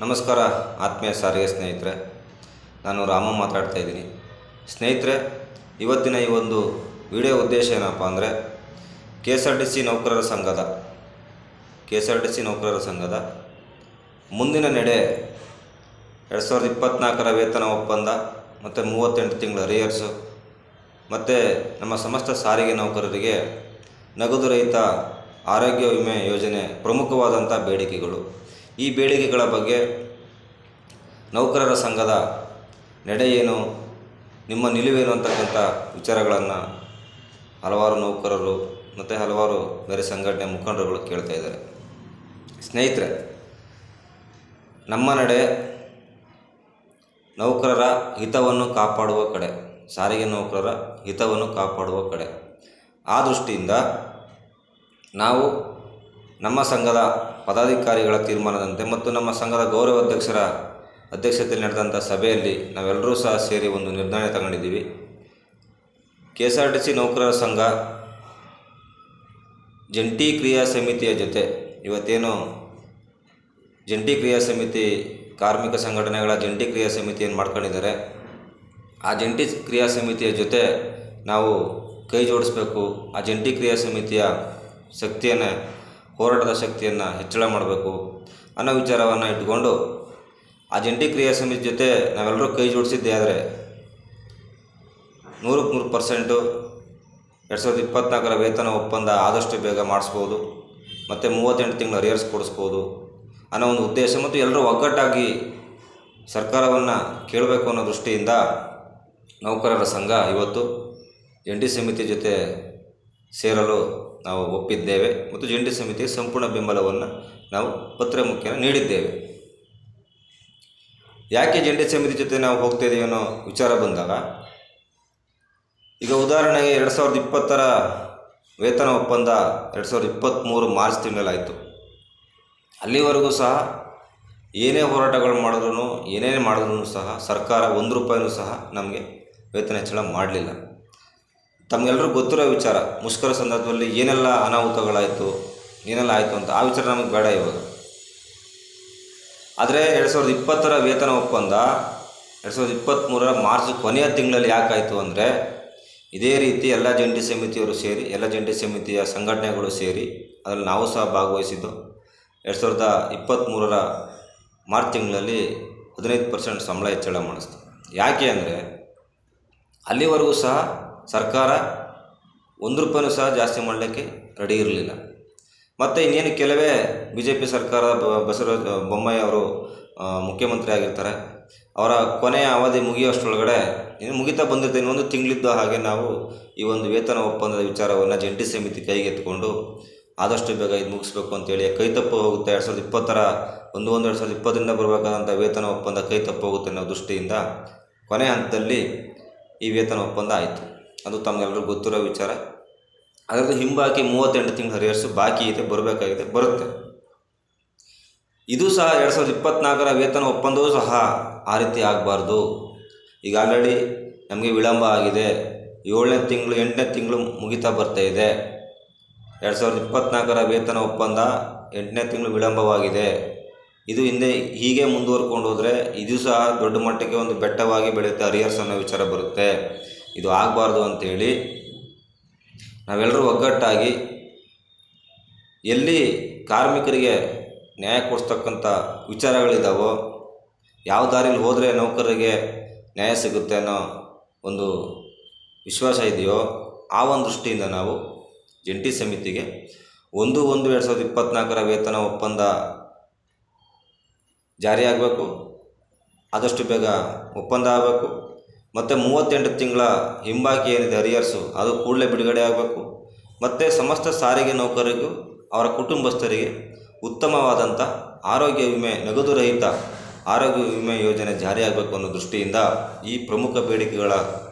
ನಮಸ್ಕಾರ ಆತ್ಮೀಯ ಸಾರಿಗೆ ಸ್ನೇಹಿತರೆ, ನಾನು ರಾಮ ಮಾತಾಡ್ತಾ ಇದ್ದೀನಿ. ಸ್ನೇಹಿತರೆ, ಇವತ್ತಿನ ಈ ಒಂದು ವಿಡಿಯೋ ಉದ್ದೇಶ ಏನಪ್ಪ ಅಂದರೆ ಕೆ.ಎಸ್.ಆರ್.ಟಿ.ಸಿ ನೌಕರರ ಸಂಘದ ಮುಂದಿನ ನಡೆ 2024ರ ವೇತನ ಒಪ್ಪಂದ ಮತ್ತು 38 ತಿಂಗಳ ಅರಿಯರ್ಸು ಮತ್ತು ನಮ್ಮ ಸಮಸ್ತ ಸಾರಿಗೆ ನೌಕರರಿಗೆ ನಗದು ರಹಿತ ಆರೋಗ್ಯ ವಿಮೆ ಯೋಜನೆ ಪ್ರಮುಖವಾದಂಥ ಬೇಡಿಕೆಗಳು. ಈ ಬೇಡಿಕೆಗಳ ಬಗ್ಗೆ ನೌಕರರ ಸಂಘದ ನಡೆ ಏನು, ನಿಮ್ಮ ನಿಲುವೇನು ಅಂತಕ್ಕಂಥ ವಿಚಾರಗಳನ್ನು ಹಲವಾರು ನೌಕರರು ಮತ್ತು ಹಲವಾರು ಬೇರೆ ಸಂಘಟನೆ ಮುಖಂಡರುಗಳು ಕೇಳ್ತಾ ಇದ್ದಾರೆ. ಸ್ನೇಹಿತರೆ, ನಮ್ಮ ನಡೆ ನೌಕರರ ಹಿತವನ್ನು ಕಾಪಾಡುವ ಕಡೆ, ಸಾರಿಗೆ ನೌಕರರ ಹಿತವನ್ನು ಕಾಪಾಡುವ ಕಡೆ. ಆ ದೃಷ್ಟಿಯಿಂದ ನಾವು ನಮ್ಮ ಸಂಘದ ಪದಾಧಿಕಾರಿಗಳ ತೀರ್ಮಾನದಂತೆ ಮತ್ತು ನಮ್ಮ ಸಂಘದ ಗೌರವ ಅಧ್ಯಕ್ಷರ ಅಧ್ಯಕ್ಷತೆಯಲ್ಲಿ ನಡೆದಂಥ ಸಭೆಯಲ್ಲಿ ನಾವೆಲ್ಲರೂ ಸಹ ಸೇರಿ ಒಂದು ನಿರ್ಣಯ ತಗೊಂಡಿದ್ದೀವಿ. ಕೆ.ಎಸ್.ಆರ್.ಟಿ.ಸಿ ನೌಕರರ ಸಂಘ ಜಂಟಿ ಕ್ರಿಯಾ ಸಮಿತಿಯ ಜೊತೆ ಇವತ್ತೇನು ಜಂಟಿ ಕ್ರಿಯಾ ಸಮಿತಿ ಕಾರ್ಮಿಕ ಸಂಘಟನೆಗಳ ಜಂಟಿ ಕ್ರಿಯಾ ಸಮಿತಿಯನ್ನು ಮಾಡ್ಕೊಂಡಿದ್ದಾರೆ, ಆ ಜಂಟಿ ಕ್ರಿಯಾ ಸಮಿತಿಯ ಜೊತೆ ನಾವು ಕೈ ಜೋಡಿಸ್ಬೇಕು. ಆ ಜಂಟಿ ಕ್ರಿಯಾ ಸಮಿತಿಯ ಶಕ್ತಿಯನ್ನು, ಹೋರಾಟದ ಶಕ್ತಿಯನ್ನು ಹೆಚ್ಚಳ ಮಾಡಬೇಕು ಅನ್ನೋ ವಿಚಾರವನ್ನು ಇಟ್ಕೊಂಡು ಆ ಜಂಟಿ ಕ್ರಿಯಾ ಸಮಿತಿ ಜೊತೆ ನಾವೆಲ್ಲರೂ ಕೈ ಜೋಡಿಸಿದ್ದೇ ಆದರೆ 100% 2024ರ ವೇತನ ಒಪ್ಪಂದ ಆದಷ್ಟು ಬೇಗ ಮಾಡಿಸ್ಬೋದು ಮತ್ತು 38 ತಿಂಗಳು ಅರಿಯರ್ಸ್ ಕೊಡಿಸ್ಬೋದು ಅನ್ನೋ ಒಂದು ಉದ್ದೇಶ ಮತ್ತು ಎಲ್ಲರೂ ಒಗ್ಗಟ್ಟಾಗಿ ಸರ್ಕಾರವನ್ನು ಕೇಳಬೇಕು ಅನ್ನೋ ದೃಷ್ಟಿಯಿಂದ ನೌಕರರ ಸಂಘ ಇವತ್ತು ಜಂಟಿ ಸಮಿತಿ ಜೊತೆ ಸೇರಲು ನಾವು ಒಪ್ಪಿದ್ದೇವೆ ಮತ್ತು ಜಂಟಿ ಸಮಿತಿಗೆ ಸಂಪೂರ್ಣ ಬೆಂಬಲವನ್ನು ನಾವು ಪತ್ರ ಮುಖೇನ ನೀಡಿದ್ದೇವೆ. ಯಾಕೆ ಜಂಟಿ ಸಮಿತಿ ಜೊತೆ ನಾವು ಹೋಗ್ತಾಯಿದ್ದೀವಿ ಅನ್ನೋ ವಿಚಾರ ಬಂದಾಗ, ಈಗ ಉದಾಹರಣೆಗೆ 2020ರ ವೇತನ ಒಪ್ಪಂದ 2023 ಮಾರ್ಚ್ ತಿಂಗಳಾಯಿತು. ಅಲ್ಲಿವರೆಗೂ ಸಹ ಏನೇ ಹೋರಾಟಗಳು ಮಾಡಿದ್ರೂ ಏನೇನು ಮಾಡಿದ್ರೂ ಸಹ ಸರ್ಕಾರ 1 ರೂಪಾಯಿನೂ ಸಹ ನಮಗೆ ವೇತನ ಹೆಚ್ಚಳ ಮಾಡಲಿಲ್ಲ. ತಮಗೆಲ್ಲರೂ ಗೊತ್ತಿರೋ ವಿಚಾರ, ಮುಷ್ಕರ ಸಂದರ್ಭದಲ್ಲಿ ಏನೆಲ್ಲ ಅನಾಹುತಗಳಾಯಿತು, ಏನೆಲ್ಲ ಆಯಿತು ಅಂತ ಆ ವಿಚಾರ ನಮಗೆ ಬೇಡ ಇವಾಗ. ಆದರೆ 2020ರ ವೇತನ ಒಪ್ಪಂದ 2023ರ ಮಾರ್ಚ್ ಕೊನೆಯ ತಿಂಗಳಲ್ಲಿ ಯಾಕಾಯಿತು ಅಂದರೆ, ಇದೇ ರೀತಿ ಎಲ್ಲ ಜಂಟಿ ಸಮಿತಿಯವರು ಸೇರಿ, ಎಲ್ಲ ಜಂಟಿ ಸಮಿತಿಯ ಸಂಘಟನೆಗಳು ಸೇರಿ, ಅದರಲ್ಲಿ ನಾವು ಸಹ ಭಾಗವಹಿಸಿದ್ದು 2023ರ ಮಾರ್ಚ್ ತಿಂಗಳಲ್ಲಿ 15% ಸಂಬಳ ಹೆಚ್ಚಳ ಮಾಡಿಸ್ತು. ಯಾಕೆ ಅಂದರೆ ಅಲ್ಲಿವರೆಗೂ ಸಹ ಸರ್ಕಾರ 1 ರೂಪಾಯಿನೂ ಸಹ ಜಾಸ್ತಿ ಮಾಡಲಿಕ್ಕೆ ರೆಡಿ ಇರಲಿಲ್ಲ. ಮತ್ತು ಇನ್ನೇನು ಕೆಲವೇ BJP ಸರ್ಕಾರ, ಬಸವರಾಜ ಬೊಮ್ಮಾಯಿ ಅವರು ಮುಖ್ಯಮಂತ್ರಿ ಆಗಿರ್ತಾರೆ, ಅವರ ಕೊನೆಯ ಅವಧಿ ಮುಗಿಯೋಷ್ಟರೊಳಗಡೆ ಇನ್ನು ಮುಗಿತಾ ಬಂದಿರುತ್ತೆ, ಇನ್ನೊಂದು ತಿಂಗಳಿದ್ದ ಹಾಗೆ ನಾವು ಈ ಒಂದು ವೇತನ ಒಪ್ಪಂದದ ವಿಚಾರವನ್ನು ಜಂಟಿ ಸಮಿತಿ ಕೈಗೆತ್ತಿಕೊಂಡು ಆದಷ್ಟು ಬೇಗ ಇದು ಮುಗಿಸ್ಬೇಕು ಅಂತೇಳಿ ಕೈ ತಪ್ಪು ಹೋಗುತ್ತೆ. 2020ರ 1/1/2020ರಿಂದ ಬರಬೇಕಾದಂಥ ವೇತನ ಒಪ್ಪಂದ ಕೈ ತಪ್ಪು ಹೋಗುತ್ತೆ ಅನ್ನೋ ದೃಷ್ಟಿಯಿಂದ ಕೊನೆಯ ಹಂತದಲ್ಲಿ ಈ ವೇತನ ಒಪ್ಪಂದ ಆಯಿತು. ಅದು ತಮಗೆಲ್ಲರೂ ಗೊತ್ತಿರೋ ವಿಚಾರ. ಅದರದ್ದು ಹಿಂಬಾಕಿ 38 ತಿಂಗಳ ಅರಿಯರ್ಸು ಬಾಕಿ ಇದೆ, ಬರಬೇಕಾಗಿದೆ, ಬರುತ್ತೆ. ಇದು ಸಹ 2024ರ ವೇತನ ಒಪ್ಪಂದವೂ ಸಹ ಆ ರೀತಿ ಆಗಬಾರ್ದು. ಈಗ ಆಲ್ರೆಡಿ ನಮಗೆ ವಿಳಂಬ ಆಗಿದೆ, 7ನೇ ತಿಂಗಳು 8ನೇ ತಿಂಗಳು ಮುಗಿತಾ ಬರ್ತಾಯಿದೆ. 2024ರ ವೇತನ ಒಪ್ಪಂದ 8ನೇ ತಿಂಗಳು ವಿಳಂಬವಾಗಿದೆ. ಇದು ಹಿಂದೆ ಹೀಗೆ ಮುಂದುವರ್ಕೊಂಡು ಹೋದರೆ ಇದು ಸಹ ದೊಡ್ಡ ಮಟ್ಟಕ್ಕೆ ಒಂದು ಬೆಟ್ಟವಾಗಿ ಬೆಳೆಯುತ್ತೆ, ಅರಿಯರ್ಸ್ ಅನ್ನೋ ವಿಚಾರ ಬರುತ್ತೆ. ಇದು ಆಗಬಾರ್ದು ಅಂಥೇಳಿ ನಾವೆಲ್ಲರೂ ಒಗ್ಗಟ್ಟಾಗಿ ಎಲ್ಲಿ ಕಾರ್ಮಿಕರಿಗೆ ನ್ಯಾಯ ಕೊಡಿಸ್ತಕ್ಕಂಥ ವಿಚಾರಗಳಿದ್ದಾವೋ, ಯಾವ ದಾರಿಯಲ್ಲಿ ಹೋದರೆ ನೌಕರರಿಗೆ ನ್ಯಾಯ ಸಿಗುತ್ತೆ ಅನ್ನೋ ಒಂದು ವಿಶ್ವಾಸ ಇದೆಯೋ, ಆ ಒಂದು ದೃಷ್ಟಿಯಿಂದ ನಾವು ಜಂಟಿ ಸಮಿತಿಗೆ 1/1/2024ರ ವೇತನ ಒಪ್ಪಂದ ಜಾರಿಯಾಗಬೇಕು, ಆದಷ್ಟು ಬೇಗ ಒಪ್ಪಂದ ಆಗಬೇಕು ಮತ್ತು 38 ತಿಂಗಳ ಹಿಂಬಾಕಿ ಏನಿದೆ ಅರಿಯರ್ಸು ಅದು ಕೂಡಲೇ ಬಿಡುಗಡೆ ಆಗಬೇಕು ಮತ್ತು ಸಮಸ್ತ ಸಾರಿಗೆ ನೌಕರರಿಗೂ ಅವರ ಕುಟುಂಬಸ್ಥರಿಗೆ ಉತ್ತಮವಾದಂಥ ಆರೋಗ್ಯ ವಿಮೆ, ನಗದು ರಹಿತ ಆರೋಗ್ಯ ವಿಮೆ ಯೋಜನೆ ಜಾರಿಯಾಗಬೇಕು ಅನ್ನೋ ದೃಷ್ಟಿಯಿಂದ, ಈ ಪ್ರಮುಖ ಬೇಡಿಕೆಗಳ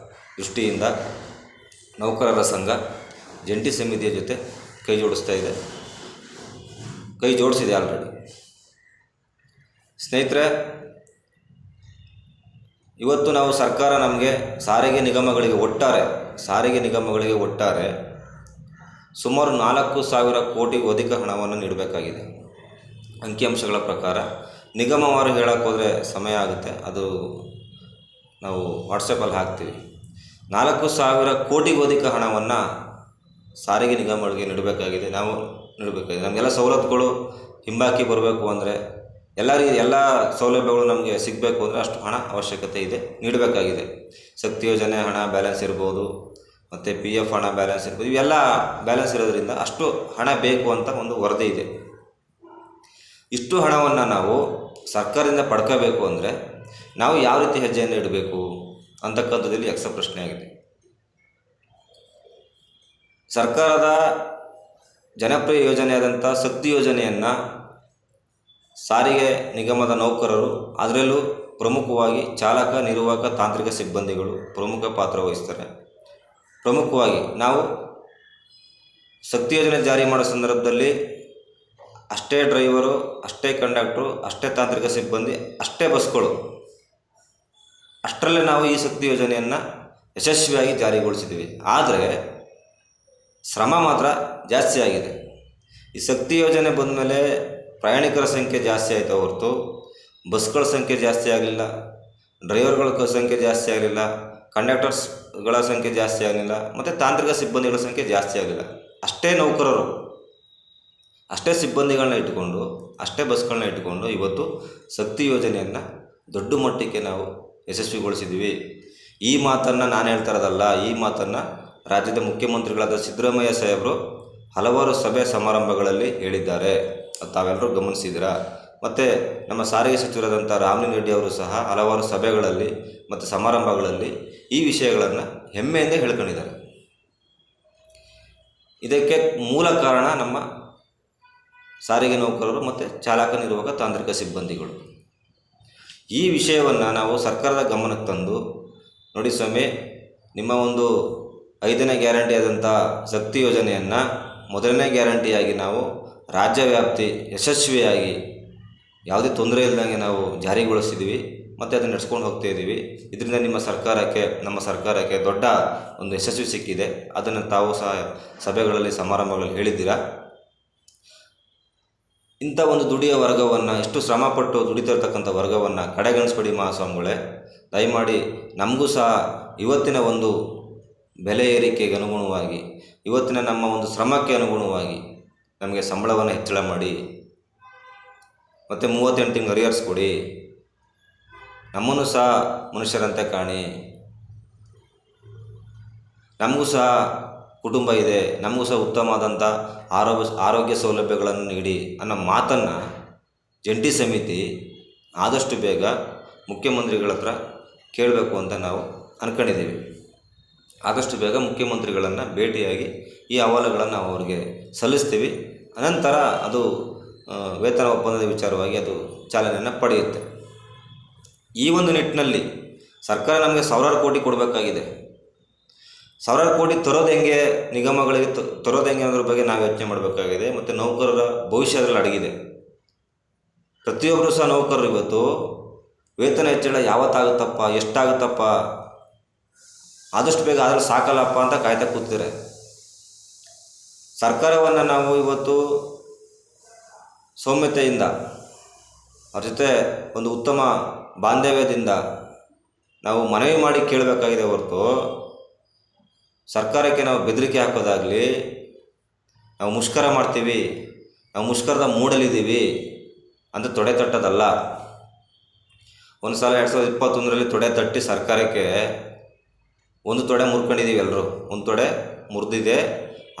ದೃಷ್ಟಿಯಿಂದ ನೌಕರರ ಸಂಘ ಜಂಟಿ ಸಮಿತಿಯ ಜೊತೆ ಕೈ ಜೋಡಿಸಿದೆ ಆಲ್ರೆಡಿ. ಸ್ನೇಹಿತರೆ, ಇವತ್ತು ನಾವು ಸರ್ಕಾರ ನಮಗೆ ಸಾರಿಗೆ ನಿಗಮಗಳಿಗೆ ಒಟ್ಟಾರೆ ಸುಮಾರು 4,000 ಕೋಟಿಗೂ ಅಧಿಕ ಹಣವನ್ನು ನೀಡಬೇಕಾಗಿದೆ. ಅಂಕಿಅಂಶಗಳ ಪ್ರಕಾರ ನಿಗಮವಾರು ಹೇಳಕ್ಕೆ ಹೋದರೆ ಸಮಯ ಆಗುತ್ತೆ, ಅದು ನಾವು ವಾಟ್ಸಪ್ಪಲ್ಲಿ ಹಾಕ್ತೀವಿ. 4,000 ಕೋಟಿಗೂ ಅಧಿಕ ಹಣವನ್ನು ಸಾರಿಗೆ ನಿಗಮಗಳಿಗೆ ನೀಡಬೇಕಾಗಿದೆ. ನಮಗೆಲ್ಲ ಸವಲತ್ತುಗಳು ಹಿಂಬಾಕಿ ಬರಬೇಕು ಅಂದರೆ, ಎಲ್ಲ ಸೌಲಭ್ಯಗಳು ನಮಗೆ ಸಿಗಬೇಕು ಅಂದರೆ ಅಷ್ಟು ಹಣ ಅವಶ್ಯಕತೆ ಇದೆ, ನೀಡಬೇಕಾಗಿದೆ. ಶಕ್ತಿ ಯೋಜನೆ ಹಣ ಬ್ಯಾಲೆನ್ಸ್ ಇರ್ಬೋದು, ಮತ್ತು PF ಹಣ ಬ್ಯಾಲೆನ್ಸ್ ಇರ್ಬೋದು, ಇವೆಲ್ಲ ಬ್ಯಾಲೆನ್ಸ್ ಇರೋದ್ರಿಂದ ಅಷ್ಟು ಹಣ ಬೇಕು ಅಂತ ಒಂದು ವರದಿ ಇದೆ. ಇಷ್ಟು ಹಣವನ್ನು ನಾವು ಸರ್ಕಾರದಿಂದ ಪಡ್ಕೋಬೇಕು ಅಂದರೆ ನಾವು ಯಾವ ರೀತಿ ಹೆಜ್ಜೆಯನ್ನು ಇಡಬೇಕು ಅಂತಕ್ಕಂಥದ್ದಲ್ಲಿ ಯಕ್ಷ ಪ್ರಶ್ನೆ ಆಗಿದೆ. ಸರ್ಕಾರದ ಜನಪ್ರಿಯ ಯೋಜನೆಯಾದಂಥ ಶಕ್ತಿ ಯೋಜನೆಯನ್ನು ಸಾರಿಗೆ ನಿಗಮದ ನೌಕರರು, ಅದರಲ್ಲೂ ಪ್ರಮುಖವಾಗಿ ಚಾಲಕ, ನಿರ್ವಾಹಕ, ತಾಂತ್ರಿಕ ಸಿಬ್ಬಂದಿಗಳು ಪ್ರಮುಖ ಪಾತ್ರ ವಹಿಸ್ತಾರೆ. ಪ್ರಮುಖವಾಗಿ ನಾವು ಶಕ್ತಿ ಯೋಜನೆ ಜಾರಿ ಮಾಡೋ ಸಂದರ್ಭದಲ್ಲಿ ಅಷ್ಟೇ ಡ್ರೈವರು, ಅಷ್ಟೇ ಕಂಡಕ್ಟ್ರು, ಅಷ್ಟೇ ತಾಂತ್ರಿಕ ಸಿಬ್ಬಂದಿ, ಅಷ್ಟೇ ಬಸ್ಗಳು, ಅಷ್ಟರಲ್ಲೇ ನಾವು ಈ ಶಕ್ತಿ ಯೋಜನೆಯನ್ನು ಯಶಸ್ವಿಯಾಗಿ ಜಾರಿಗೊಳಿಸಿದ್ದೀವಿ. ಆದರೆ ಶ್ರಮ ಮಾತ್ರ ಜಾಸ್ತಿ ಆಗಿದೆ. ಈ ಶಕ್ತಿ ಯೋಜನೆ ಬಂದ ಮೇಲೆ ಪ್ರಯಾಣಿಕರ ಸಂಖ್ಯೆ ಜಾಸ್ತಿ ಆಯಿತು ಹೊರತು ಬಸ್ಗಳ ಸಂಖ್ಯೆ ಜಾಸ್ತಿ ಆಗಲಿಲ್ಲ, ಡ್ರೈವರ್ಗಳ ಸಂಖ್ಯೆ ಜಾಸ್ತಿ ಆಗಲಿಲ್ಲ, ಕಂಡಕ್ಟರ್ಸ್ಗಳ ಸಂಖ್ಯೆ ಜಾಸ್ತಿ ಆಗಲಿಲ್ಲ, ಮತ್ತು ತಾಂತ್ರಿಕ ಸಿಬ್ಬಂದಿಗಳ ಸಂಖ್ಯೆ ಜಾಸ್ತಿ ಆಗಲಿಲ್ಲ. ಅಷ್ಟೇ ನೌಕರರು, ಅಷ್ಟೇ ಸಿಬ್ಬಂದಿಗಳನ್ನ ಇಟ್ಟುಕೊಂಡು, ಅಷ್ಟೇ ಬಸ್ಗಳನ್ನ ಇಟ್ಟುಕೊಂಡು ಇವತ್ತು ಶಕ್ತಿ ಯೋಜನೆಯನ್ನು ದೊಡ್ಡ ಮಟ್ಟಕ್ಕೆ ನಾವು ಯಶಸ್ವಿಗೊಳಿಸಿದ್ದೀವಿ. ಈ ಮಾತನ್ನು ನಾನು ಹೇಳ್ತಾ ಇರೋದಲ್ಲ, ಈ ಮಾತನ್ನು ರಾಜ್ಯದ ಮುಖ್ಯಮಂತ್ರಿಗಳಾದ ಸಿದ್ದರಾಮಯ್ಯ ಸಾಹೇಬರು ಹಲವಾರು ಸಭೆ ಸಮಾರಂಭಗಳಲ್ಲಿ ಹೇಳಿದ್ದಾರೆ. ತಾವೆಲ್ಲರೂ ಗಮನಿಸಿದ್ದೀರಾ. ಮತ್ತು ನಮ್ಮ ಸಾರಿಗೆ ಸಚಿವರಾದಂಥ ರಾಮಲಿಂಗ ರೆಡ್ಡಿ ಅವರು ಸಹ ಹಲವಾರು ಸಭೆಗಳಲ್ಲಿ ಮತ್ತು ಸಮಾರಂಭಗಳಲ್ಲಿ ಈ ವಿಷಯಗಳನ್ನು ಹೆಮ್ಮೆಯಿಂದ ಹೇಳ್ಕೊಂಡಿದ್ದಾರೆ. ಇದಕ್ಕೆ ಮೂಲ ಕಾರಣ ನಮ್ಮ ಸಾರಿಗೆ ನೌಕರರು ಮತ್ತು ಚಾಲಕ, ನಿರ್ವಾಹಕ, ತಾಂತ್ರಿಕ ಸಿಬ್ಬಂದಿಗಳು. ಈ ವಿಷಯವನ್ನು ನಾವು ಸರ್ಕಾರದ ಗಮನಕ್ಕೆ ತಂದು, ನೋಡಿ ಸ್ವಾಮಿ, ನಿಮ್ಮ ಒಂದು 5ನೇ ಗ್ಯಾರಂಟಿ ಆದಂಥ ಶಕ್ತಿ ಯೋಜನೆಯನ್ನು ಮೊದಲನೇ ಗ್ಯಾರಂಟಿಯಾಗಿ ನಾವು ರಾಜ್ಯ ವ್ಯಾಪ್ತಿ ಯಶಸ್ವಿಯಾಗಿ ಯಾವುದೇ ತೊಂದರೆ ಇಲ್ಲದಂಗೆ ನಾವು ಜಾರಿಗೊಳಿಸಿದ್ದೀವಿ ಮತ್ತು ಅದನ್ನು ನಡೆಸ್ಕೊಂಡು ಹೋಗ್ತಾ ಇದ್ದೀವಿ. ಇದರಿಂದ ನಮ್ಮ ಸರ್ಕಾರಕ್ಕೆ ದೊಡ್ಡ ಒಂದು ಯಶಸ್ವಿ ಸಿಕ್ಕಿದೆ. ಅದನ್ನು ತಾವು ಸಹ ಸಭೆಗಳಲ್ಲಿ, ಸಮಾರಂಭಗಳಲ್ಲಿ ಹೇಳಿದ್ದೀರಾ. ಇಂಥ ಒಂದು ದುಡಿಯೋ ವರ್ಗವನ್ನು, ಎಷ್ಟು ಶ್ರಮಪಟ್ಟು ದುಡಿತಿರ್ತಕ್ಕಂಥ ವರ್ಗವನ್ನು ಕಡೆಗಣಿಸ್ಬೇಡಿ ಮಹಾಸ್ವಾಮಿಗಳೇ. ದಯಮಾಡಿ ನಮಗೂ ಸಹ ಇವತ್ತಿನ ಒಂದು ಬೆಲೆ ಏರಿಕೆಗೆ ಅನುಗುಣವಾಗಿ, ಇವತ್ತಿನ ನಮ್ಮ ಒಂದು ಶ್ರಮಕ್ಕೆ ಅನುಗುಣವಾಗಿ ನಮಗೆ ಸಂಬಳವನ್ನು ಹೆಚ್ಚಳ ಮಾಡಿ, ಮತ್ತು 38 ತಿಂಗಳು ಅರಿಯರ್ಸ್ ಕೊಡಿ. ನಮ್ಮನ್ನು ಸಹ ಮನುಷ್ಯರಂತೆ ಕಾಣಿ. ನಮಗೂ ಸಹ ಕುಟುಂಬ ಇದೆ, ನಮಗೂ ಸಹ ಉತ್ತಮವಾದಂಥ ಆರೋಗ್ಯ ಸೌಲಭ್ಯಗಳನ್ನು ನೀಡಿ ಅನ್ನೋ ಮಾತನ್ನು ಜಂಟಿ ಸಮಿತಿ ಆದಷ್ಟು ಬೇಗ ಮುಖ್ಯಮಂತ್ರಿಗಳ ಹತ್ರ ಕೇಳಬೇಕು ಅಂತ ನಾವು ಅಂದ್ಕೊಂಡಿದ್ದೀವಿ. ಆದಷ್ಟು ಬೇಗ ಮುಖ್ಯಮಂತ್ರಿಗಳನ್ನು ಭೇಟಿಯಾಗಿ ಈ ಅಹವಾಲುಗಳನ್ನು ನಾವು ಅವರಿಗೆ ಸಲ್ಲಿಸ್ತೀವಿ. ಅನಂತರ ಅದು ವೇತನ ಒಪ್ಪಂದದ ವಿಚಾರವಾಗಿ ಅದು ಚಾಲನೆಯನ್ನು ಪಡೆಯುತ್ತೆ. ಈ ಒಂದು ನಿಟ್ಟಿನಲ್ಲಿ ಸರ್ಕಾರ ನಮಗೆ 1,000 ಕೋಟಿ ಕೊಡಬೇಕಾಗಿದೆ. 1,000 ಕೋಟಿ ತರೋದು ಹೆಂಗೆ, ನಿಗಮಗಳಿಗೆ ತರೋದು ಹೆಂಗೆ ಅನ್ನೋದ್ರ ಬಗ್ಗೆ ನಾವು ಯೋಚನೆ ಮಾಡಬೇಕಾಗಿದೆ. ಮತ್ತು ನೌಕರರ ಭವಿಷ್ಯ ಅದರಲ್ಲಿ ಅಡಗಿದೆ. ಪ್ರತಿಯೊಬ್ಬರು ಸಹ ನೌಕರರು ಇವತ್ತು ವೇತನ ಹೆಚ್ಚಳ ಯಾವತ್ತಾಗುತ್ತಪ್ಪ, ಎಷ್ಟಾಗುತ್ತಪ್ಪ, ಆದಷ್ಟು ಬೇಗ ಆದರೆ ಸಾಕಲ್ಲಪ್ಪ ಅಂತ ಕಾಯ್ತಾ ಕೂತಿದ್ದಾರೆ. ಸರ್ಕಾರವನ್ನು ನಾವು ಇವತ್ತು ಸೌಮ್ಯತೆಯಿಂದ, ಅವ್ರ ಜೊತೆ ಒಂದು ಉತ್ತಮ ಬಾಂಧವ್ಯದಿಂದ ನಾವು ಮನವಿ ಮಾಡಿ ಕೇಳಬೇಕಾಗಿದೆ ಹೊರತು ಸರ್ಕಾರಕ್ಕೆ ನಾವು ಬೆದರಿಕೆ ಹಾಕೋದಾಗಲಿ, ನಾವು ಮುಷ್ಕರ ಮಾಡ್ತೀವಿ, ನಾವು ಮುಷ್ಕರದ ಮೂಡಲಿದ್ದೀವಿ ಅಂತ ತೊಡೆ ತಟ್ಟೋದಲ್ಲ. ಒಂದು ಸಲ 2021ರಲ್ಲಿ ತೊಡೆ ತಟ್ಟಿ ಸರ್ಕಾರಕ್ಕೆ ಒಂದು ತೊಡೆ ಮುರ್ಕೊಂಡಿದ್ದೀವಿ. ಎಲ್ಲರೂ ಒಂದು ತೊಡೆ ಮುರಿದಿದೆ.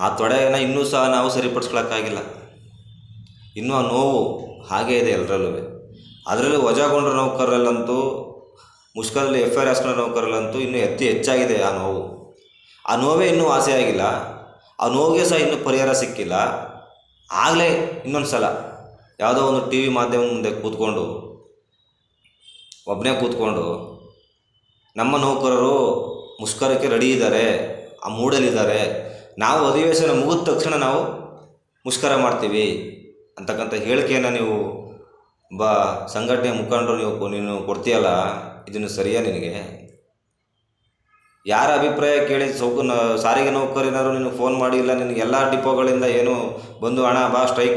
ಆ ತೊಡೆಯನ್ನು ಇನ್ನೂ ಸಹ ನಾವು ಸರಿಪಡಿಸ್ಕೊಳ್ಳೋಕ್ಕಾಗಿಲ್ಲ. ಇನ್ನೂ ಆ ನೋವು ಹಾಗೇ ಇದೆ ಎಲ್ಲರಲ್ಲೂ. ಅದರಲ್ಲಿ ವಜಾಗೊಂಡ್ರ ನೌಕರರಲ್ಲಂತೂ, ಮುಷ್ಕರದಲ್ಲಿ FIR ಹಾಸ್ಕೊಂಡ ನೌಕರರಲ್ಲಂತೂ ಇನ್ನೂ ಹೆಚ್ಚಾಗಿದೆ ಆ ನೋವು. ಆ ನೋವೇ ಇನ್ನೂ ವಾಸಿಯಾಗಿಲ್ಲ. ಆ ನೋವಿಗೆ ಸಹ ಇನ್ನೂ ಪರಿಹಾರ ಸಿಕ್ಕಿಲ್ಲ. ಆಗಲೇ ಇನ್ನೊಂದು ಸಲ ಯಾವುದೋ ಒಂದು TV ಮಾಧ್ಯಮ ಮುಂದೆ ಒಬ್ಬನೇ ಕೂತ್ಕೊಂಡು ನಮ್ಮ ನೌಕರರು ಮುಷ್ಕರಕ್ಕೆ ರೆಡಿ ಇದ್ದಾರೆ, ಆ ಮೂಡಲಿದ್ದಾರೆ, ನಾವು ಅಧಿವೇಶನ ಮುಗಿದ ತಕ್ಷಣ ನಾವು ಮುಷ್ಕರ ಮಾಡ್ತೀವಿ ಅಂತಕ್ಕಂಥ ಹೇಳಿಕೆಯನ್ನು ನೀವು ಸಂಘಟನೆ ಮುಖಂಡರು ನೀನು ಕೊಡ್ತೀಯಲ್ಲ, ಇದನ್ನು ಸರಿಯಾ ನಿನಗೆ? ಯಾರ ಅಭಿಪ್ರಾಯ ಕೇಳಿ ಸಾರಿಗೆ ನೌಕರರು ನಿನಗೆ ಫೋನ್ ಮಾಡಿಲ್ಲ, ನಿನಗೆ ಎಲ್ಲ ಡಿಪೋಗಳಿಂದ ಏನು ಬಂದು ಹಣ ಬಾ ಸ್ಟ್ರೈಕ್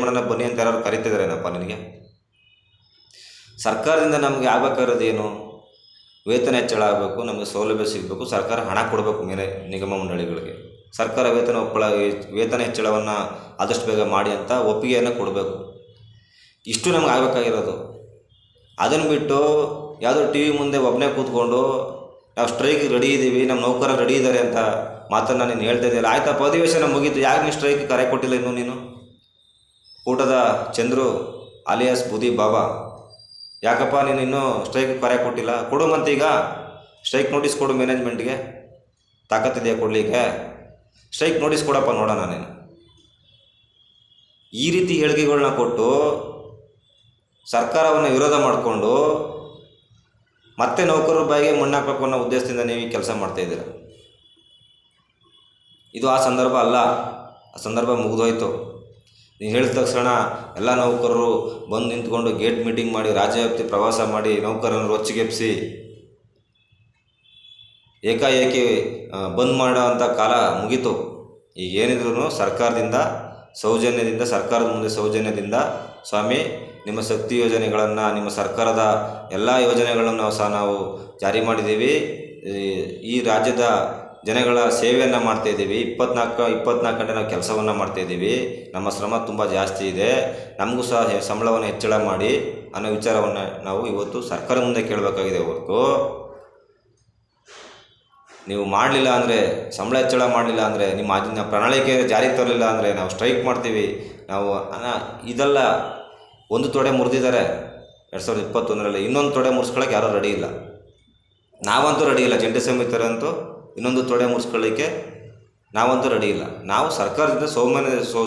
ಮಾಡೋಣ ಬನ್ನಿ ಅಂತ ಯಾರು ಕರಿತಿದ್ದಾರೇನಪ್ಪ ನಿನಗೆ? ಸರ್ಕಾರದಿಂದ ನಮಗೆ ಆಗಬೇಕಾಗಿರೋದು ಏನು? ವೇತನ ಹೆಚ್ಚಳ ಆಗಬೇಕು, ನಮಗೆ ಸೌಲಭ್ಯ ಸಿಗಬೇಕು, ಸರ್ಕಾರ ಹಣ ಕೊಡಬೇಕು ಮೇಲೆ ನಿಗಮ ಮಂಡಳಿಗಳಿಗೆ. ಸರ್ಕಾರ ವೇತನ ಹೆಚ್ಚಳವನ್ನು ಆದಷ್ಟು ಬೇಗ ಮಾಡಿ ಅಂತ ಒಪ್ಪಿಗೆಯನ್ನು ಕೊಡಬೇಕು. ಇಷ್ಟು ನಮ್ಗೆ ಆಗಬೇಕಾಗಿರೋದು. ಅದನ್ನು ಬಿಟ್ಟು ಯಾವುದೋ ಟಿ ವಿ ಮುಂದೆ ಒಬ್ಬನೇ ಕೂತ್ಕೊಂಡು ನಾವು ಸ್ಟ್ರೈಕ್ ರೆಡಿ ಇದ್ದೀವಿ, ನಮ್ಮ ನೌಕರರು ರೆಡಿ ಇದ್ದಾರೆ ಅಂತ ಮಾತನ್ನು ನೀನು ಹೇಳ್ತಾ ಇದೆಯಲ್ಲ. ಆಯ್ತಪ್ಪ, ಅಧಿವೇಶನ ಮುಗೀತು, ಯಾಕೆ ನೀನು ಸ್ಟ್ರೈಕ್ ಕರೆ ಕೊಟ್ಟಿಲ್ಲ ಇನ್ನೂ? ನೀನು ಕೂಟದ ಚಂದ್ರು ಅಲಿಯಾಸ್ ಬುದಿ ಬಾಬಾ, ಯಾಕಪ್ಪ ನೀನು ಇನ್ನೂ ಸ್ಟ್ರೈಕ್ ಕರೆ ಕೊಟ್ಟಿಲ್ಲ? ಕೊಡು ಮತ್ತೆ, ಈಗ ಸ್ಟ್ರೈಕ್ ನೋಟಿಸ್ ಕೊಡು ಮ್ಯಾನೇಜ್ಮೆಂಟ್ಗೆ. ತಾಕತ್ತಿದೆಯಾ ಕೊಡಲಿಕ್ಕೆ? ಸ್ಟ್ರೈಕ್ ನೋಟಿಸ್ ಕೊಡಪ್ಪ ನೋಡೋಣ. ನೀನು ಈ ರೀತಿ ಹೇಳಿಕೆಗಳನ್ನ ಕೊಟ್ಟು ಸರ್ಕಾರವನ್ನು ವಿರೋಧ ಮಾಡಿಕೊಂಡು ಮತ್ತೆ ನೌಕರರ ಬಾಯಿಗೆ ಮಣ್ಣಾಕಬೇಕು ಅನ್ನೋ ಉದ್ದೇಶದಿಂದ ನೀವು ಈ ಕೆಲಸ ಮಾಡ್ತಾಯಿದ್ದೀರ. ಇದು ಆ ಸಂದರ್ಭ ಅಲ್ಲ. ಆ ಸಂದರ್ಭ ಮುಗಿದೋಯ್ತು. ನೀವು ಹೇಳಿದ ತಕ್ಷಣ ಎಲ್ಲ ನೌಕರರು ಬಂದು ನಿಂತ್ಕೊಂಡು ಗೇಟ್ ಮೀಟಿಂಗ್ ಮಾಡಿ, ರಾಜ್ಯವ್ಯಾಪ್ತಿ ಪ್ರವಾಸ ಮಾಡಿ, ನೌಕರರನ್ನು ರೊಚ್ಚಿಗೆಪ್ಪಿಸಿ ಏಕಾಏಕಿ ಬಂದ್ ಮಾಡೋ ಅಂಥ ಕಾಲ ಮುಗೀತು. ಈಗ ಏನಿದ್ರು ಸರ್ಕಾರದ ಮುಂದೆ ಸೌಜನ್ಯದಿಂದ ಸ್ವಾಮಿ, ನಿಮ್ಮ ಶಕ್ತಿ ಯೋಜನೆಗಳನ್ನು, ನಿಮ್ಮ ಸರ್ಕಾರದ ಎಲ್ಲ ಯೋಜನೆಗಳನ್ನು ಸಹ ನಾವು ಜಾರಿ ಮಾಡಿದ್ದೀವಿ. ಈ ರಾಜ್ಯದ ಜನಗಳ ಸೇವೆಯನ್ನು ಮಾಡ್ತಾಯಿದ್ದೀವಿ. 24 ಗಂಟೆ ನಾವು ಕೆಲಸವನ್ನು ಮಾಡ್ತಾಯಿದ್ದೀವಿ. ನಮ್ಮ ಶ್ರಮ ತುಂಬ ಜಾಸ್ತಿ ಇದೆ, ನಮಗೂ ಸಹ ಸಂಬಳವನ್ನು ಹೆಚ್ಚಳ ಮಾಡಿ ಅನ್ನೋ ವಿಚಾರವನ್ನು ನಾವು ಇವತ್ತು ಸರ್ಕಾರ ಮುಂದೆ ಕೇಳಬೇಕಾಗಿದೆ ಹೊರತು, ನೀವು ಮಾಡಲಿಲ್ಲ ಅಂದರೆ, ಸಂಬಳ ಹೆಚ್ಚಳ ಮಾಡಲಿಲ್ಲ ಅಂದರೆ, ನಿಮ್ಮ ಪ್ರಣಾಳಿಕೆ ಜಾರಿಗೆ ತರಲಿಲ್ಲ ಅಂದರೆ ನಾವು ಸ್ಟ್ರೈಕ್ ಮಾಡ್ತೀವಿ ನಾವು ಇದೆಲ್ಲ. ಒಂದು ತೊಡೆ ಮುರಿದಿದ್ದಾರೆ 2021ರಲ್ಲಿ, ಇನ್ನೊಂದು ತೊಡೆ ಮುರಿಸ್ಕೊಳ್ಳೋಕೆ ಯಾರೂ ರೆಡಿ ಇಲ್ಲ. ನಾವಂತೂ ರೆಡಿ ಇಲ್ಲ. ಜಂಟಿ ಸಮಿತಿಯರಂತೂ ಇನ್ನೊಂದು ತೊಡೆ ಮುರಿಸ್ಕೊಳ್ಳಿಕ್ಕೆ ನಾವಂತೂ ರೆಡಿ ಇಲ್ಲ. ನಾವು ಸರ್ಕಾರದಿಂದ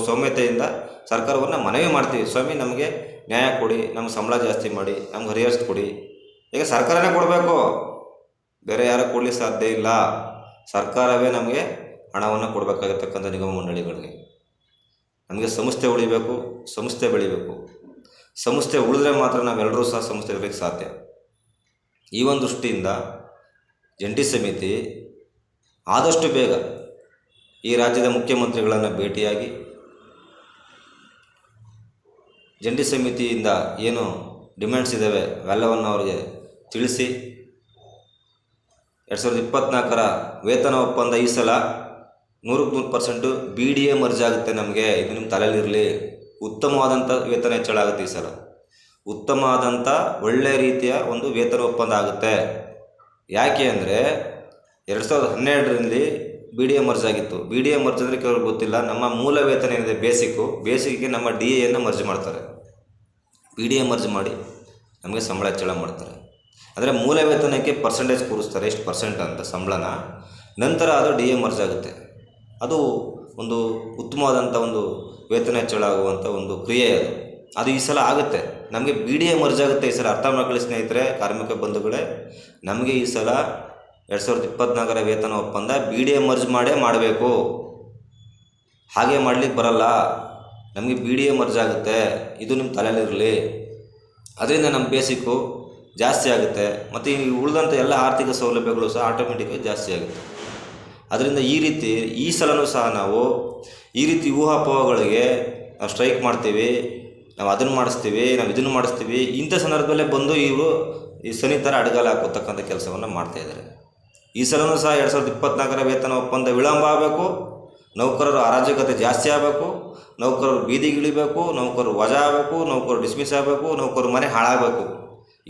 ಸೌಮ್ಯತೆಯಿಂದ ಸರ್ಕಾರವನ್ನು ಮನವಿ ಮಾಡ್ತೀವಿ, ಸ್ವಾಮಿ ನಮಗೆ ನ್ಯಾಯ ಕೊಡಿ, ನಮ್ಮ ಸಂಬಳ ಜಾಸ್ತಿ ಮಾಡಿ, ನಮ್ಗೆ ಹರಿಯರ್ಸ್ ಕೊಡಿ. ಈಗ ಸರ್ಕಾರನೇ ಕೊಡಬೇಕು, ಬೇರೆ ಯಾರು ಕೊಡಲಿಕ್ಕೆ ಸಾಧ್ಯ ಇಲ್ಲ. ಸರ್ಕಾರವೇ ನಮಗೆ ಹಣವನ್ನು ಕೊಡಬೇಕಾಗಿರ್ತಕ್ಕಂಥ ನಿಗಮ ಮಂಡಳಿಗಳಿಗೆ. ನಮಗೆ ಸಂಸ್ಥೆ ಉಳಿಬೇಕು, ಸಂಸ್ಥೆ ಬೆಳಿಬೇಕು. ಸಂಸ್ಥೆ ಉಳಿದ್ರೆ ಮಾತ್ರ ನಾವೆಲ್ಲರೂ ಸಹ ಸಂಸ್ಥೆ ಇರಲಿಕ್ಕೆ ಸಾಧ್ಯ. ಈ ಒಂದು ದೃಷ್ಟಿಯಿಂದ ಜಂಟಿ ಸಮಿತಿ ಆದಷ್ಟು ಬೇಗ ಈ ರಾಜ್ಯದ ಮುಖ್ಯಮಂತ್ರಿಗಳನ್ನು ಭೇಟಿಯಾಗಿ ಜಂಟಿ ಸಮಿತಿಯಿಂದ ಏನು ಡಿಮ್ಯಾಂಡ್ಸ್ ಇದ್ದಾವೆ ಅವೆಲ್ಲವನ್ನು ಅವರಿಗೆ ತಿಳಿಸಿ 2024ರ ವೇತನ ಒಪ್ಪಂದ ಈ ಸಲ 100% BDA ಮರ್ಜ್ ಆಗುತ್ತೆ. ನಮಗೆ ಇದು ನಿಮ್ಮ ತಲೆಯಲ್ಲಿರಲಿ. ಉತ್ತಮವಾದಂಥ ವೇತನ ಹೆಚ್ಚಳ ಆಗುತ್ತೆ. ಈ ಸಲ ಉತ್ತಮವಾದಂಥ ಒಳ್ಳೆಯ ರೀತಿಯ ಒಂದು ವೇತನ ಒಪ್ಪಂದ ಆಗುತ್ತೆ. ಯಾಕೆ ಅಂದರೆ 2012ರಲ್ಲಿ BDA ಮರ್ಜ್ ಆಗಿತ್ತು. BDA ಮರ್ಜ್ ಅಂದರೆ ಕೆಲವ್ರಿಗೆ ಗೊತ್ತಿಲ್ಲ, ನಮ್ಮ ಮೂಲ ವೇತನ ಏನಿದೆ ಬೇಸಿಕ್ಗೆ ನಮ್ಮ DAಯನ್ನು ಮರ್ಜ್ ಮಾಡ್ತಾರೆ. BDA ಮರ್ಜ್ ಮಾಡಿ ನಮಗೆ ಸಂಬಳ ಹೆಚ್ಚಳ ಮಾಡ್ತಾರೆ. ಅಂದರೆ ಮೂಲ ವೇತನಕ್ಕೆ ಪರ್ಸೆಂಟೇಜ್ ಕೂರಿಸ್ತಾರೆ, ಎಷ್ಟು ಪರ್ಸೆಂಟ್ ಅಂತ ಸಂಬಳನ. ನಂತರ ಅದು DA ಮರ್ಜ್ ಆಗುತ್ತೆ. ಅದು ಒಂದು ಉತ್ತಮವಾದಂಥ ಒಂದು ವೇತನ ಹೆಚ್ಚಳ ಆಗುವಂಥ ಒಂದು ಕ್ರಿಯೆ ಅದು ಈ ಸಲ ಆಗುತ್ತೆ. ನಮಗೆ BDA ಮರ್ಜ್ ಆಗುತ್ತೆ ಈ ಸಲ. ಅರ್ಥ ಮಾಡ್ಕೊಳ್ಳಿ ಸ್ನೇಹಿತರೆ, ಕಾರ್ಮಿಕ ಬಂಧುಗಳೇ, ನಮಗೆ ಈ ಸಲ 2024ರ ವೇತನ ಒಪ್ಪಂದ BDA ಮರ್ಜ್ ಮಾಡಬೇಕು. ಹಾಗೆ ಮಾಡಲಿಕ್ಕೆ ಬರಲ್ಲ. ನಮಗೆ BDA ಮರ್ಜ್ ಆಗುತ್ತೆ. ಇದು ನಿಮ್ಮ ತಲೆಯಲ್ಲಿರಲಿ. ಅದರಿಂದ ನಮ್ಮ ಬೇಸಿಕ್ಕು ಜಾಸ್ತಿ ಆಗುತ್ತೆ. ಮತ್ತು ಈ ಉಳಿದಂಥ ಎಲ್ಲ ಆರ್ಥಿಕ ಸೌಲಭ್ಯಗಳು ಸಹ ಆಟೋಮೆಟಿಕ್ಕಾಗಿ ಜಾಸ್ತಿ ಆಗುತ್ತೆ. ಅದರಿಂದ ಈ ಸಲನೂ ಸಹ ನಾವು ಈ ರೀತಿ ಊಹಾಪೋಹಗಳಿಗೆ ನಾವು ಸ್ಟ್ರೈಕ್ ಮಾಡ್ತೀವಿ, ನಾವು ಅದನ್ನು ಮಾಡಿಸ್ತೀವಿ, ನಾವು ಇದನ್ನು ಮಾಡಿಸ್ತೀವಿ, ಇಂಥ ಸಂದರ್ಭದಲ್ಲೇ ಬಂದು ಇವರು ಈ ಶನಿ ಥರ ಅಡ್ಗಾಲ ಹಾಕೋತಕ್ಕಂಥ ಕೆಲಸವನ್ನು ಮಾಡ್ತಾಯಿದ್ದಾರೆ. ಈ ಸಲನೂ ಸಹ 2024ರ ವೇತನ ಒಪ್ಪಂದ ವಿಳಂಬ ಆಗಬೇಕು, ನೌಕರರು ಅರಾಜಕತೆ ಜಾಸ್ತಿ ಆಗಬೇಕು, ನೌಕರರು ಬೀದಿಗಿಳಿಬೇಕು, ನೌಕರರು ವಜಾ ಆಗಬೇಕು, ನೌಕರರು ಡಿಸ್ಮಿಸ್ ಆಗಬೇಕು, ನೌಕರರು ಮನೆ ಹಾಳಾಗಬೇಕು.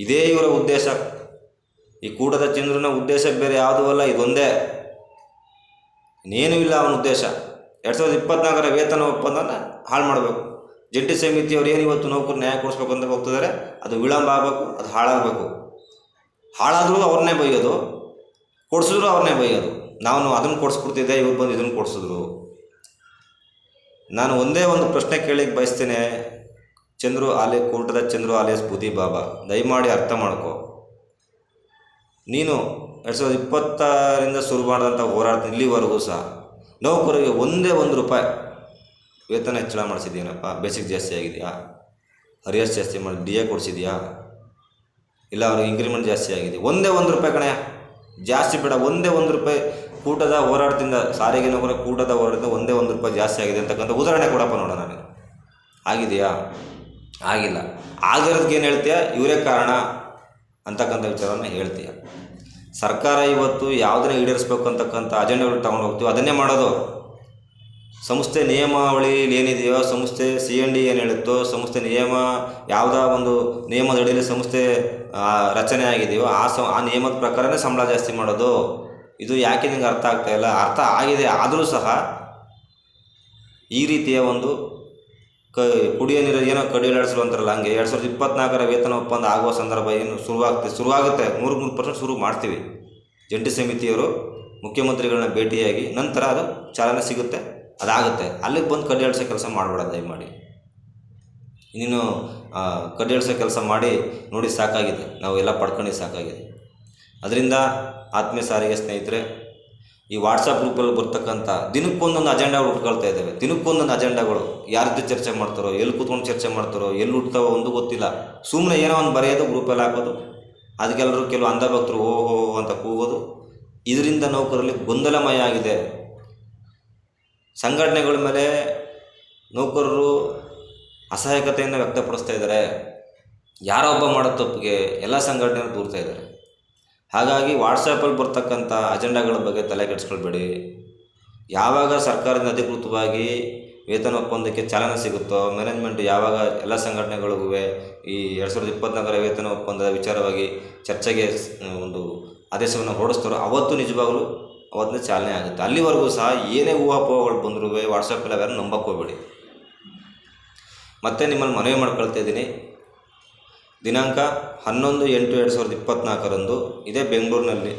ಇದೇ ಇವರ ಉದ್ದೇಶ. ಈ ಕೂಟದ ಚಂದ್ರನ ಉದ್ದೇಶ ಬೇರೆ ಯಾವುದೂ ಅಲ್ಲ, ಇದೊಂದೇ. ಇನ್ನೇನೂ ಇಲ್ಲ ಅವನ ಉದ್ದೇಶ. 2024ರ ವೇತನ ಒಪ್ಪಂದನ ಹಾಳು ಮಾಡಬೇಕು. ಜಂಟಿ ಸಮಿತಿಯವರು ಏನು ಇವತ್ತು ನೌಕರು ನ್ಯಾಯ ಕೊಡಿಸ್ಬೇಕು ಅಂತ ಹೋಗ್ತಿದ್ದಾರೆ, ಅದು ವಿಳಂಬ ಆಗಬೇಕು, ಅದು ಹಾಳಾಗಬೇಕು. ಹಾಳಾದರೂ ಅವ್ರನ್ನೇ ಬೈಯೋದು, ಕೊಡಿಸಿದ್ರು ಅವ್ರನ್ನೇ ಬೈಯೋದು. ನಾನು ಅದನ್ನು ಕೊಡಿಸ್ಕೊಡ್ತಿದ್ದೆ, ಇವ್ರು ಬಂದು ಇದನ್ನು ಕೊಡಿಸಿದ್ರು. ನಾನು ಒಂದೇ ಒಂದು ಪ್ರಶ್ನೆ ಕೇಳಿಕ್ಕೆ ಬಯಸ್ತೇನೆ, ಕೂಟದ ಚಂದ್ರು ಅಲಿಯಾಸ್ ಬುದಿ ಬಾಬಾ, ದಯಮಾಡಿ ಅರ್ಥ ಮಾಡ್ಕೋ. ನೀನು 2020ರಿಂದ ಶುರು ಮಾಡಿದಂಥ ಹೋರಾಟ ಇಲ್ಲಿವರೆಗೂ ಸಹ ನೌಕರಿಗೆ ಒಂದೇ ₹1 ವೇತನ ಹೆಚ್ಚಳ ಮಾಡಿಸಿದ್ದೀನಪ್ಪ? ಬೇಸಿಕ್ ಜಾಸ್ತಿ ಆಗಿದೆಯಾ? ಹರಿಯರ್ಸ್ ಜಾಸ್ತಿ ಮಾಡಿ DA ಕೊಡಿಸಿದೆಯಾ? ಇಲ್ಲ ಅವ್ರಿಗೆ ಇಂಕ್ರಿಮೆಂಟ್ ಜಾಸ್ತಿ ಆಗಿದೆ? ಒಂದೇ ₹1 ಕಣೆ, ಜಾಸ್ತಿ ಬೇಡ. ಒಂದೇ ₹1 ಕೂಟದ ಹೋರಾಟದಿಂದ, ಸಾರಿಗೆ ನೌಕರ ಕೂಟದ ಹೋರಾಟದಿಂದ ಒಂದೇ ₹1 ಜಾಸ್ತಿ ಆಗಿದೆ ಅಂತಕ್ಕಂಥ ಉದಾಹರಣೆ ಕೊಡಪ್ಪ ನೋಡೋಣ. ನಾನು ಆಗಿದೆಯಾ? ಆಗಿಲ್ಲ. ಆಗಿರೋದಕ್ಕೆ ಏನು ಹೇಳ್ತೀಯ, ಇವರೇ ಕಾರಣ ಅಂತಕ್ಕಂಥ ವಿಚಾರವನ್ನು ಹೇಳ್ತೀಯ. ಸರ್ಕಾರ ಇವತ್ತು ಯಾವುದನ್ನೇ ಈಡೇರಿಸ್ಬೇಕು ಅಂತಕ್ಕಂಥ ಅಜೆಂಡಾಗಳು ತಗೊಂಡು ಹೋಗ್ತೀವಿ, ಅದನ್ನೇ ಮಾಡೋದು. ಸಂಸ್ಥೆ ನಿಯಮಾವಳಿಯಲ್ಲಿ ಏನಿದೆಯೋ, ಸಂಸ್ಥೆ CND ಏನು ಹೇಳುತ್ತೋ, ಸಂಸ್ಥೆ ನಿಯಮ ಯಾವುದೋ ಒಂದು ನಿಯಮದ ಅಡಿಯಲ್ಲಿ ಸಂಸ್ಥೆ ರಚನೆ ಆಗಿದೆಯೋ ಆ ನಿಯಮದ ಪ್ರಕಾರನೇ ಸಂಬಳ ಜಾಸ್ತಿ ಮಾಡೋದು. ಇದು ಯಾಕೆ ನಿಂಗೆ ಅರ್ಥ ಆಗ್ತಾಯಿಲ್ಲ? ಅರ್ಥ ಆಗಿದೆ, ಆದರೂ ಸಹ ಈ ರೀತಿಯ ಒಂದು ಕುಡಿಯೋ ನೀರು ಏನೋ ಕಡಿಯಲಾಡಿಸಲು ಅಂತಾರಲ್ಲ, ಹಂಗೆ 2024 ವೇತನ ಒಪ್ಪಂದ ಆಗುವ ಸಂದರ್ಭ ಏನು ಶುರುವಾಗುತ್ತೆ, 3% ಶುರು ಮಾಡ್ತೀವಿ. ಜಂಟಿ ಸಮಿತಿಯವರು ಮುಖ್ಯಮಂತ್ರಿಗಳನ್ನ ಭೇಟಿಯಾಗಿ ನಂತರ ಅದು ಚಾಲನೆ ಸಿಗುತ್ತೆ, ಅದಾಗುತ್ತೆ. ಅಲ್ಲಿಗೆ ಬಂದು ಕಡಿಯಾಡಿಸೋ ಕೆಲಸ ಮಾಡಬೇಡ ದಯಮಾಡಿ. ನೀನು ಕಡಿಯಾಡಿಸೋ ಕೆಲಸ ಮಾಡಿ ನೋಡಿ ಸಾಕಾಗಿದೆ, ನಾವು ಎಲ್ಲ ಪಡ್ಕೊಂಡು ಸಾಕಾಗಿದೆ. ಅದರಿಂದ ಆತ್ಮೀಯ ಸಾರಿಗೆ ಸ್ನೇಹಿತರೆ, ಈ ವಾಟ್ಸಪ್ ಗ್ರೂಪಲ್ಲಿ ಬರ್ತಕ್ಕಂಥ ದಿನಕ್ಕೊಂದೊಂದು ಅಜೆಂಡಾಗಳು ಉಟ್ಕೊಳ್ತಾ ಇದ್ದಾವೆ. ದಿನಕ್ಕೊಂದೊಂದು ಅಜೆಂಡಾಗಳು ಯಾರ್ದು ಚರ್ಚೆ ಮಾಡ್ತಾರೋ, ಎಲ್ಲಿ ಕೂತ್ಕೊಂಡು ಚರ್ಚೆ ಮಾಡ್ತಾರೋ, ಎಲ್ಲಿ ಹುಡ್ತಾವೋ ಒಂದು ಗೊತ್ತಿಲ್ಲ. ಸುಮ್ಮನೆ ಏನೋ ಒಂದು ಬರೆಯೋದು, ಗ್ರೂಪಲ್ಲಿ ಹಾಕೋದು, ಅದಕ್ಕೆಲ್ಲರೂ ಕೆಲವು ಅಂಧಭಕ್ತರು ಓಹೋ ಅಂತ ಕೂಗೋದು. ಇದರಿಂದ ನೌಕರರಲ್ಲಿ ಗೊಂದಲಮಯ ಆಗಿದೆ. ಸಂಘಟನೆಗಳ ಮೇಲೆ ನೌಕರರು ಅಸಹಾಯಕತೆಯನ್ನು ವ್ಯಕ್ತಪಡಿಸ್ತಾ ಇದ್ದಾರೆ. ಯಾರೋ ಒಬ್ಬ ಮಾಡೋ ತಪ್ಪಿಗೆ ಎಲ್ಲ ಸಂಘಟನೆಯನ್ನು ದೂರ್ತಾ ಇದ್ದಾರೆ. ಹಾಗಾಗಿ ವಾಟ್ಸಪ್ಪಲ್ಲಿ ಬರ್ತಕ್ಕಂಥ ಅಜೆಂಡಾಗಳ ಬಗ್ಗೆ ತಲೆ ಕೆಡಿಸ್ಕೊಳ್ಬೇಡಿ. ಯಾವಾಗ ಸರ್ಕಾರದಿಂದ ಅಧಿಕೃತವಾಗಿ ವೇತನ ಒಪ್ಪಂದಕ್ಕೆ ಚಾಲನೆ ಸಿಗುತ್ತೋ, ಮ್ಯಾನೇಜ್ಮೆಂಟ್ ಯಾವಾಗ ಎಲ್ಲ ಸಂಘಟನೆಗಳಿಗೂ ಈ 2024 ವೇತನ ಒಪ್ಪಂದದ ವಿಚಾರವಾಗಿ ಚರ್ಚೆಗೆ ಒಂದು ಆದೇಶವನ್ನು ಹೊರಡಿಸ್ತಾರೋ ಅವತ್ತು ನಿಜವಾಗಲೂ ಅವತ್ತೇ ಚಾಲನೆ ಆಗುತ್ತೆ. ಅಲ್ಲಿವರೆಗೂ ಸಹ ಏನೇ ಊಹಾಪೋಹಗಳು ಬಂದರೂ ವಾಟ್ಸಪ್ಪಲ್ಲಿ ಅವೆಲ್ಲ ನಂಬಕ್ಕೆ ಹೋಗಬೇಡಿ. ಮತ್ತೆ ನಿಮ್ಮಲ್ಲಿ ಮನವಿ ಮಾಡ್ಕೊಳ್ತಾ ಇದ್ದೀನಿ, ದಿನಾಂಕ 11/8/2024 ಇದೇ ಬೆಂಗಳೂರಿನಲ್ಲಿ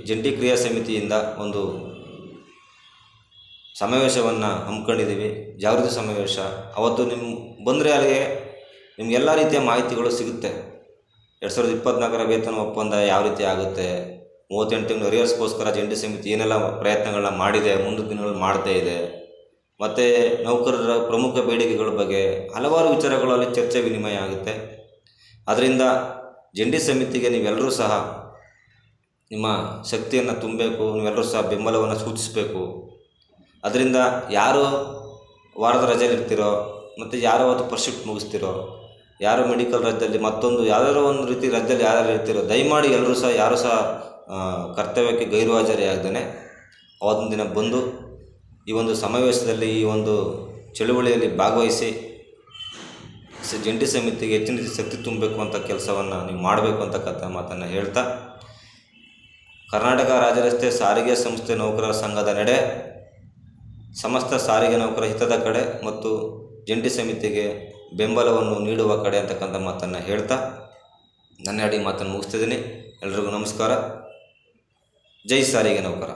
ಜಂಟಿ ಕ್ರಿಯಾ ಸಮಿತಿಯಿಂದ ಒಂದು ಸಮಾವೇಶವನ್ನು ಹಮ್ಮಿಕೊಂಡಿದ್ದೀವಿ, ಜಾಗೃತಿ ಸಮಾವೇಶ. ಅವತ್ತು ನಿಮ್ಮ ಬಂದರೆ ಅಲ್ಲಿಗೆ ನಿಮಗೆಲ್ಲ ರೀತಿಯ ಮಾಹಿತಿಗಳು ಸಿಗುತ್ತೆ. 2024 ವೇತನ ಒಪ್ಪಂದ ಯಾವ ರೀತಿ ಆಗುತ್ತೆ, 38 ತಿಂಗಳು ಅರಿಯರ್ಸ್ಗೋಸ್ಕರ ಜಂಟಿ ಸಮಿತಿ ಏನೆಲ್ಲ ಪ್ರಯತ್ನಗಳನ್ನ ಮಾಡಿದೆ, ಮುಂದಿನ ದಿನಗಳಲ್ಲಿ ಮಾಡ್ತಾ ಇದೆ, ಮತ್ತು ನೌಕರರ ಪ್ರಮುಖ ಬೇಡಿಕೆಗಳ ಬಗ್ಗೆ ಹಲವಾರು ವಿಚಾರಗಳಲ್ಲಿ ಚರ್ಚೆ ವಿನಿಮಯ ಆಗುತ್ತೆ. ಅದರಿಂದ ಜಂಟಿ ಸಮಿತಿಗೆ ನೀವೆಲ್ಲರೂ ಸಹ ನಿಮ್ಮ ಶಕ್ತಿಯನ್ನು ತುಂಬಬೇಕು, ನೀವೆಲ್ಲರೂ ಸಹ ಬೆಂಬಲವನ್ನು ಸೂಚಿಸಬೇಕು. ಅದರಿಂದ ಯಾರು ವಾರದ ರಜೆಯಲ್ಲಿ ಇರ್ತೀರೋ, ಮತ್ತು ಯಾರೋ ಅವತ್ತು ಫಸ್ಟ್ ಶಿಫ್ಟ್ ಮುಗಿಸ್ತಿರೋ, ಯಾರು ಮೆಡಿಕಲ್ ರಜದಲ್ಲಿ ಮತ್ತೊಂದು ಯಾವ್ದಾರೋ ಒಂದು ರೀತಿ ರಜದಲ್ಲಿ ಯಾರು ಇರ್ತಿರೋ, ದಯಮಾಡಿ ಎಲ್ಲರೂ ಸಹ ಯಾರೂ ಸಹ ಕರ್ತವ್ಯಕ್ಕೆ ಗೈರು ಹಾಜರಿಯಾಗ್ದೇ ಅವತ್ತಿನ ದಿನ ಬಂದು ಈ ಒಂದು ಸಮಾವೇಶದಲ್ಲಿ, ಈ ಒಂದು ಚಳುವಳಿಯಲ್ಲಿ ಭಾಗವಹಿಸಿ ಜಂಟಿ ಸಮಿತಿಗೆ ಹೆಚ್ಚಿನ ಶಕ್ತಿ ತುಂಬಬೇಕು ಅಂತ ಕೆಲಸವನ್ನು ನೀವು ಮಾಡಬೇಕು ಅಂತಕ್ಕಂಥ ಮಾತನ್ನು ಹೇಳ್ತಾ, ಕರ್ನಾಟಕ ರಾಜ್ಯ ರಸ್ತೆ ಸಾರಿಗೆ ಸಂಸ್ಥೆ ನೌಕರರ ಸಂಘದ ನಡೆ ಸಮಸ್ತ ಸಾರಿಗೆ ನೌಕರ ಹಿತದ ಕಡೆ ಮತ್ತು ಜಂಟಿ ಸಮಿತಿಗೆ ಬೆಂಬಲವನ್ನು ನೀಡುವ ಕಡೆ ಅಂತಕ್ಕಂಥ ಮಾತನ್ನು ಹೇಳ್ತಾ ನನ್ನ ಅಡಿ ಮಾತನ್ನು ಮುಗಿಸ್ತಿದ್ದೀನಿ. ಎಲ್ರಿಗೂ ನಮಸ್ಕಾರ. ಜೈ ಸಾರಿಗೆ ನೌಕರ.